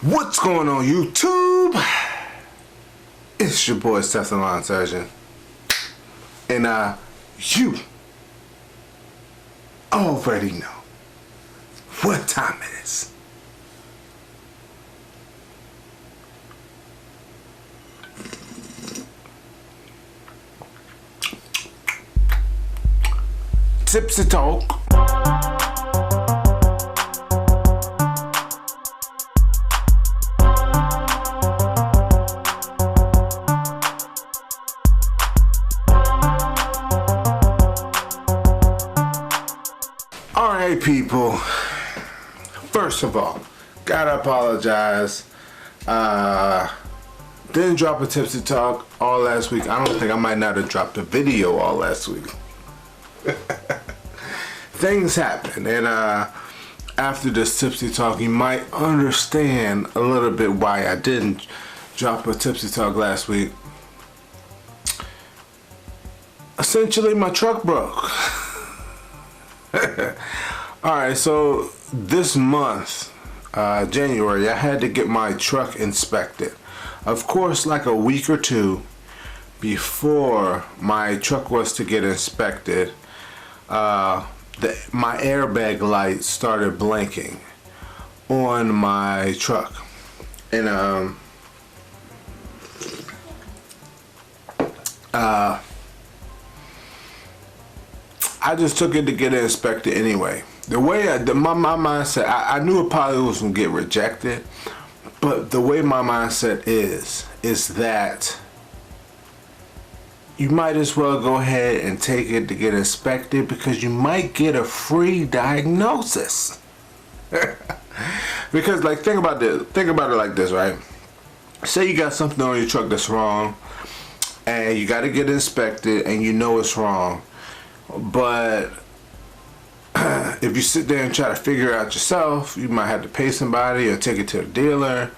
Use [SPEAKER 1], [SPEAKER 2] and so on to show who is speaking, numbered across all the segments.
[SPEAKER 1] What's going on, YouTube? It's your boy Line Surgeon, and you already know what time it is. Tipsy talk. Alright, people, first of all, gotta apologize. Didn't drop a Tipsy talk all last week. I don't think I might not have dropped a video all last week. Things happen, and after this Tipsy talk, you might understand a little bit why I didn't drop a Tipsy talk last week. Essentially, my truck broke. Alright, so this month, January, I had to get my truck inspected. Of course, like a week or two before my truck was to get inspected, my airbag light started blinking on my truck. And I just took it to get it inspected anyway. The way my mindset, I knew it probably was going to get rejected, but the way my mindset is that you might as well go ahead and take it to get inspected, because you might get a free diagnosis. Because, like, think about it like this, right? Say you got something on your truck that's wrong, and you got to get inspected, and you know it's wrong. But if you sit there and try to figure it out yourself, you might have to pay somebody or take it to a dealer.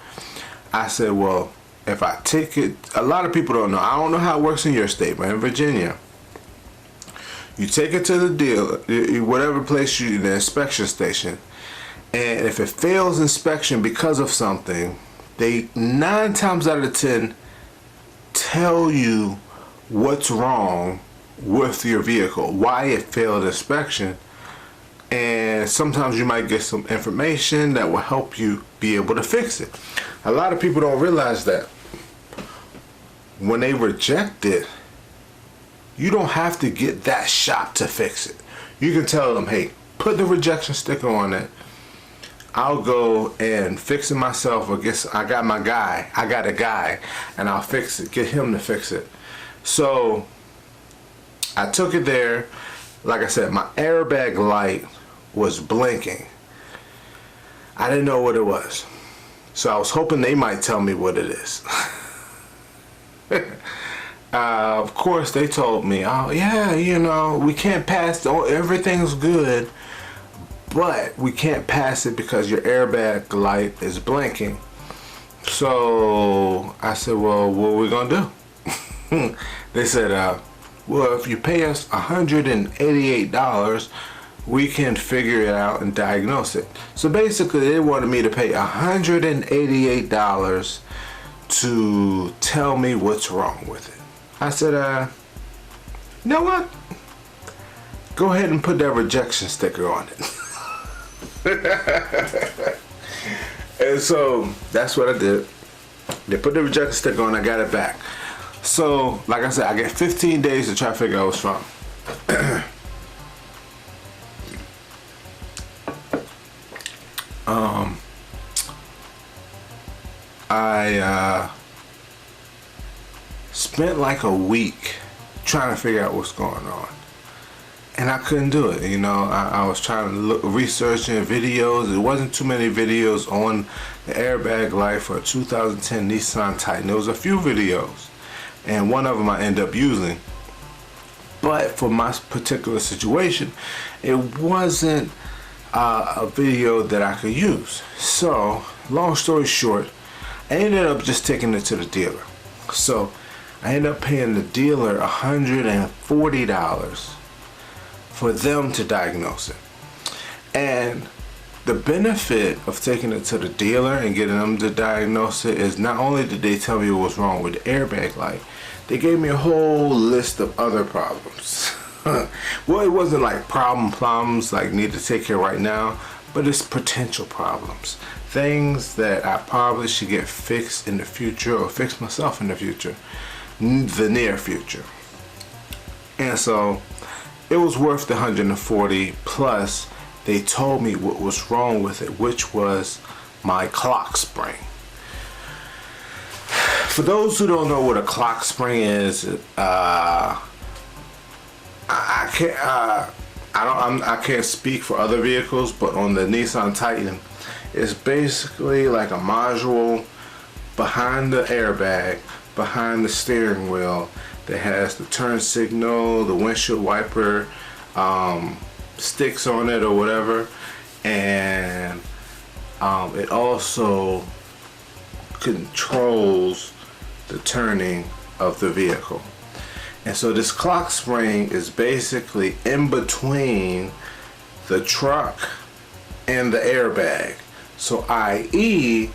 [SPEAKER 1] I said, well, if I take it, a lot of people don't know. I don't know how it works in your state, but in Virginia, you take it to the dealer, whatever place you, the inspection station, and if it fails inspection because of something, they 9 times out of 10 tell you what's wrong with your vehicle, why it failed inspection, and sometimes you might get some information that will help you be able to fix it. A lot of people don't realize that when they reject it, you don't have to get that shop to fix it. You can tell them, hey, put the rejection sticker on it. I'll go and fix it myself, or I got a guy, and I'll fix it, get him to fix it. So I took it there. Like I said, my airbag light was blinking. I didn't know what it was, so I was hoping they might tell me what it is. Of course, they told me, oh yeah, you know, we can't pass, everything's good, but we can't pass it because your airbag light is blinking. So I said, well, what are we gonna do? They said, well, if you pay us $188, we can figure it out and diagnose it. So basically, they wanted me to pay $188 to tell me what's wrong with it. I said, you know what? Go ahead and put that rejection sticker on it. And so that's what I did. They put the rejection sticker on, I got it back. So, like I said, I get 15 days to try to figure out what's wrong. I spent like a week trying to figure out what's going on, and I couldn't do it. You know, I was trying to researching videos. There wasn't too many videos on the airbag light for a 2010 Nissan Titan. There was a few videos, and one of them I ended up using. But for my particular situation, it wasn't a video that I could use. So, long story short, I ended up just taking it to the dealer. So, I ended up paying the dealer $140 for them to diagnose it. And the benefit of taking it to the dealer and getting them to diagnose it is not only did they tell me what was wrong with the airbag light, they gave me a whole list of other problems. Well, it wasn't like problems like need to take care right now, but it's potential problems. Things that I probably should get fixed in the future or fix myself in the future, the near future. And so it was worth the $140, plus they told me what was wrong with it, which was my clock spring. For those who don't know what a clock spring is, I can't speak for other vehicles, but on the Nissan Titan, it's basically like a module behind the airbag, behind the steering wheel, that has the turn signal, the windshield wiper, sticks on it or whatever, and it also controls the turning of the vehicle. And so this clock spring is basically in between the truck and the airbag. So i.e.,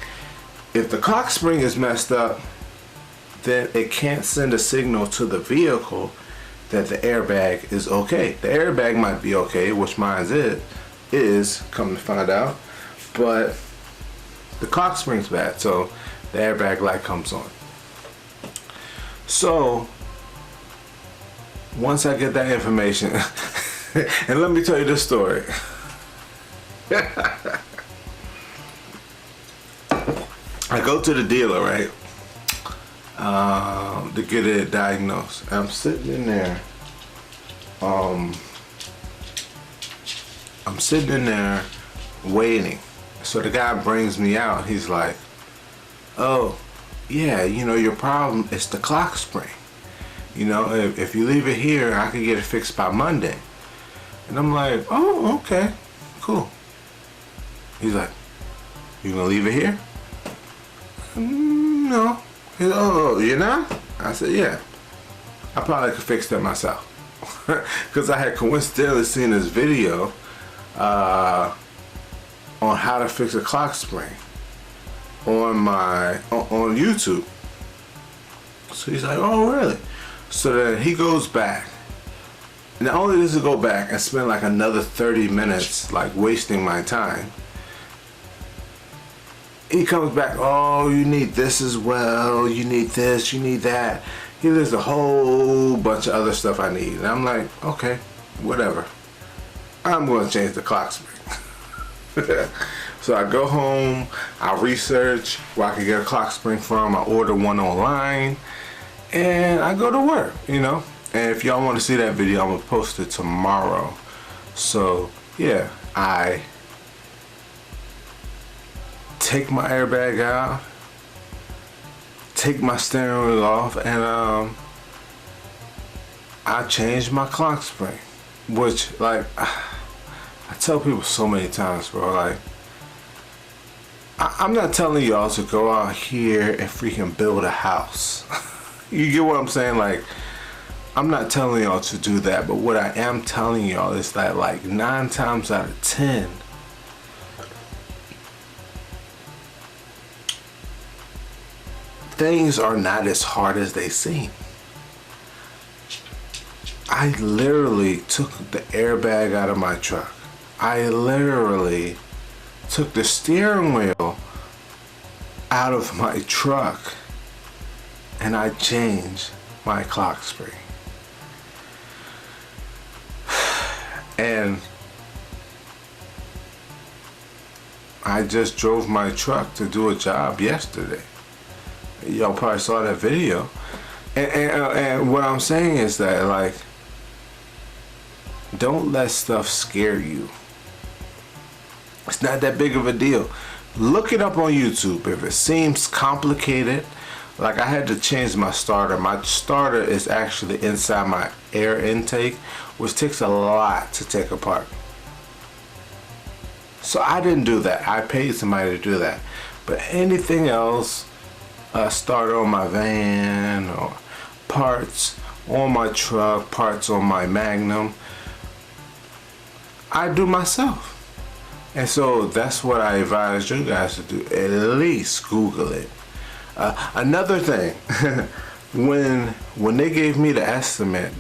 [SPEAKER 1] if the clock spring is messed up, then it can't send a signal to the vehicle that the airbag is okay. The airbag might be okay, which mine is, come to find out, but the clock spring's bad, so the airbag light comes on. So once I get that information, and let me tell you this story. I go to the dealer, right, to get it diagnosed. I'm sitting in there. I'm sitting in there waiting. So the guy brings me out. He's like, "Oh, yeah, you know, your problem is the clock spring. You know, if you leave it here, I can get it fixed by Monday." And I'm like, "Oh, okay, cool." He's like, "You gonna leave it here?" No. He's like, "Oh, you're not?" I said, "Yeah. I probably could fix that myself." Because I had coincidentally seen this video on how to fix a clock spring on YouTube. So he's like, "Oh, really?" So then he goes back. Not only does he go back and spend like another 30 minutes like wasting my time, he comes back, "Oh, you need this as well, you need this, you need that." He lists a whole bunch of other stuff I need. And I'm like, okay, whatever. I'm going to change the clock spring. So I go home, I research where I can get a clock spring from, I order one online, and I go to work, you know. And if y'all want to see that video, I'm going to post it tomorrow. So, yeah, I take my airbag out, take my steering wheel off, and I changed my clock spring. Which, like, I tell people so many times, bro, like, I'm not telling y'all to go out here and freaking build a house. You get what I'm saying? Like, I'm not telling y'all to do that, but what I am telling y'all is that, like, 9 times out of 10, things are not as hard as they seem. I literally took the airbag out of my truck. I literally took the steering wheel out of my truck, and I changed my clock spring. And I just drove my truck to do a job yesterday. Y'all probably saw that video. And what I'm saying is that, like, don't let stuff scare you. It's not that big of a deal. Look it up on YouTube. If it seems complicated, like, I had to change my starter. My starter is actually inside my air intake, which takes a lot to take apart. So I didn't do that. I paid somebody to do that. But anything else, starter on my van, or parts on my truck, parts on my Magnum, I do myself. And so that's what I advise you guys to do. At least Google it. Another thing, when they gave me the estimate,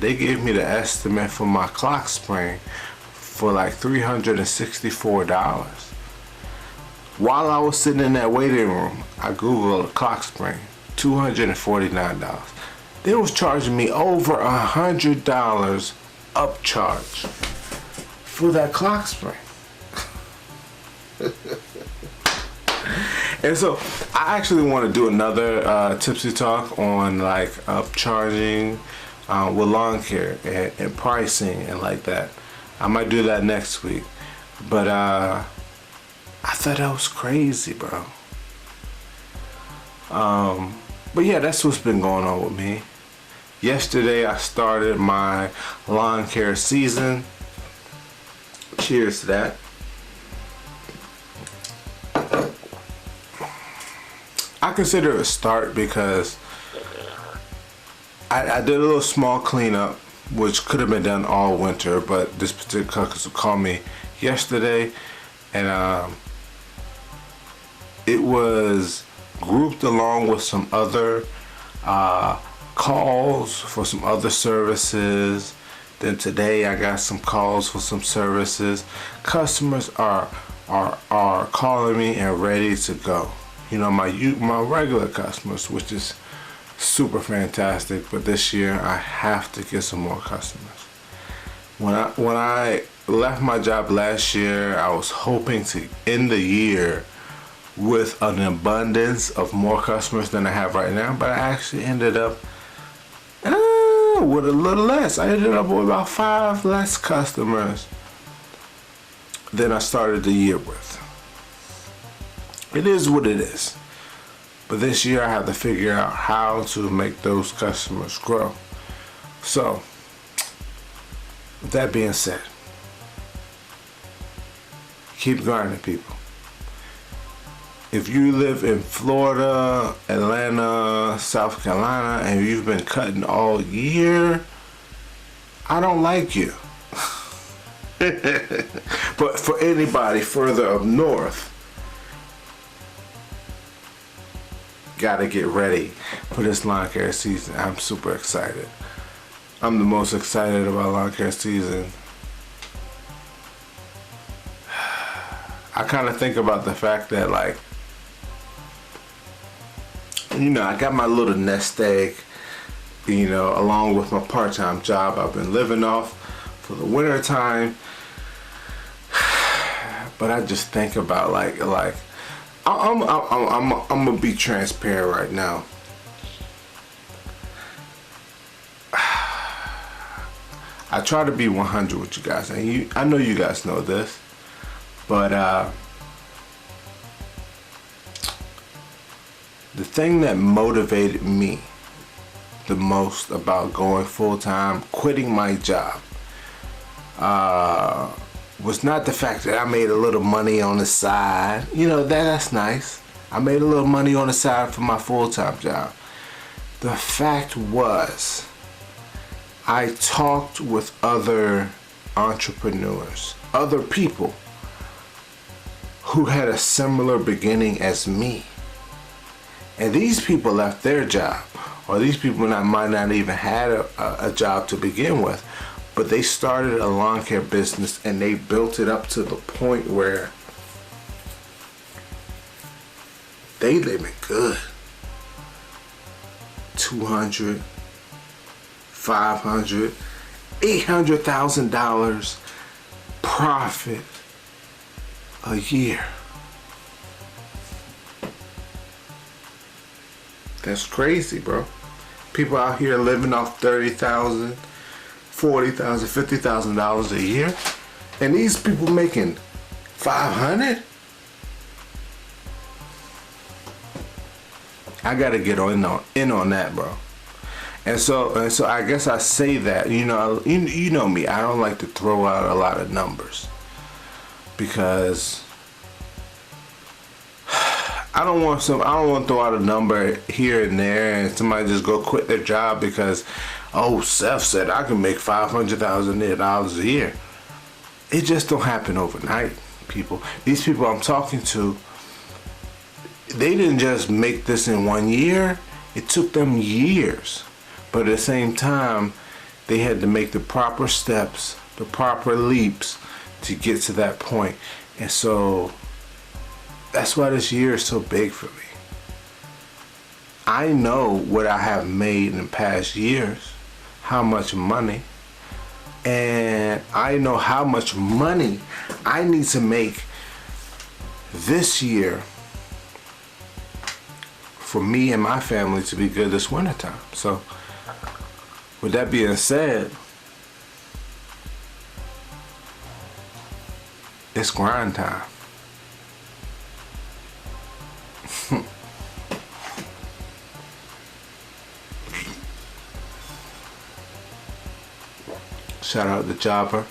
[SPEAKER 1] for my clock spring for like $364. While I was sitting in that waiting room, I Googled a clock spring, $249. They was charging me over $100 upcharge for that clock spring. And so I actually want to do another Tipsy talk on like upcharging with lawn care and pricing and like that. I might do that next week. But I thought that was crazy, bro. But yeah, that's what's been going on with me. Yesterday I started my lawn care season. Cheers to that. I consider it a start because I did a little small cleanup, which could have been done all winter, but this particular customer called me yesterday, and it was grouped along with some other calls for some other services. Then today I got some calls for some services. Customers are calling me and ready to go. You know, my regular customers, which is super fantastic, but this year I have to get some more customers. When I left my job last year, I was hoping to end the year with an abundance of more customers than I have right now, but I actually ended up with a little less. I ended up with about 5 less customers than I started the year with. It is what it is. But this year I have to figure out how to make those customers grow. So, with that being said, keep grinding, people. If you live in Florida, Atlanta, South Carolina, and you've been cutting all year, I don't like you. But for anybody further up north, gotta get ready for this lawn care season. I'm super excited. I'm the most excited about lawn care season. I kind of think about the fact that, like, you know, I got my little nest egg, you know, along with my part-time job I've been living off for the winter time. But I just think about like I'm gonna be transparent right now. I try to be 100 with you guys, and I know you guys know this, but the thing that motivated me the most about going full-time, quitting my job, was not the fact that I made a little money on the side. You know, that's nice. I made a little money on the side for my full-time job. The fact was, I talked with other entrepreneurs, other people who had a similar beginning as me. And these people left their job, or these people might not even had a job to begin with, but they started a lawn care business and they built it up to the point where they living good. $200,000, $500,000, $800,000 profit a year. That's crazy, bro. People out here living off $30,000, $40,000, $50,000 a year, and these people making $500. I gotta get in on that, bro. And so I guess I say that, you know me. I don't like to throw out a lot of numbers because I don't want to throw out a number here and there and somebody just go quit their job because, oh, Seth said I can make $500,000 a year. It just don't happen overnight. people. These people I'm talking to, they didn't just make this in 1 year. It took them years. But at the same time, they had to make the proper steps, the proper leaps to get to that point. And so that's why this year is so big for me. I know what I have made in the past years, how much money, and I know how much money I need to make this year for me and my family to be good this wintertime. So with that being said, it's grind time. Shout out to Jobber.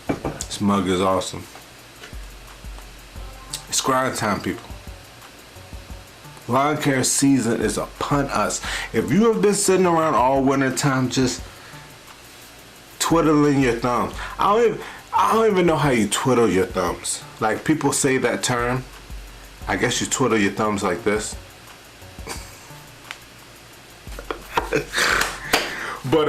[SPEAKER 1] This mug is awesome. It's grind time, people. Lawn care season is upon us. If you have been sitting around all winter time just twiddling your thumbs, I don't even know how you twiddle your thumbs. Like, people say that term. I guess you twiddle your thumbs like this. But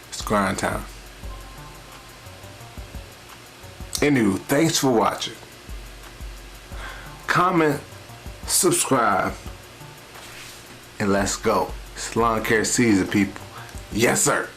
[SPEAKER 1] it's grind time. Anywho, thanks for watching. Comment, subscribe, and let's go. It's lawn care season, people. Yes, sir.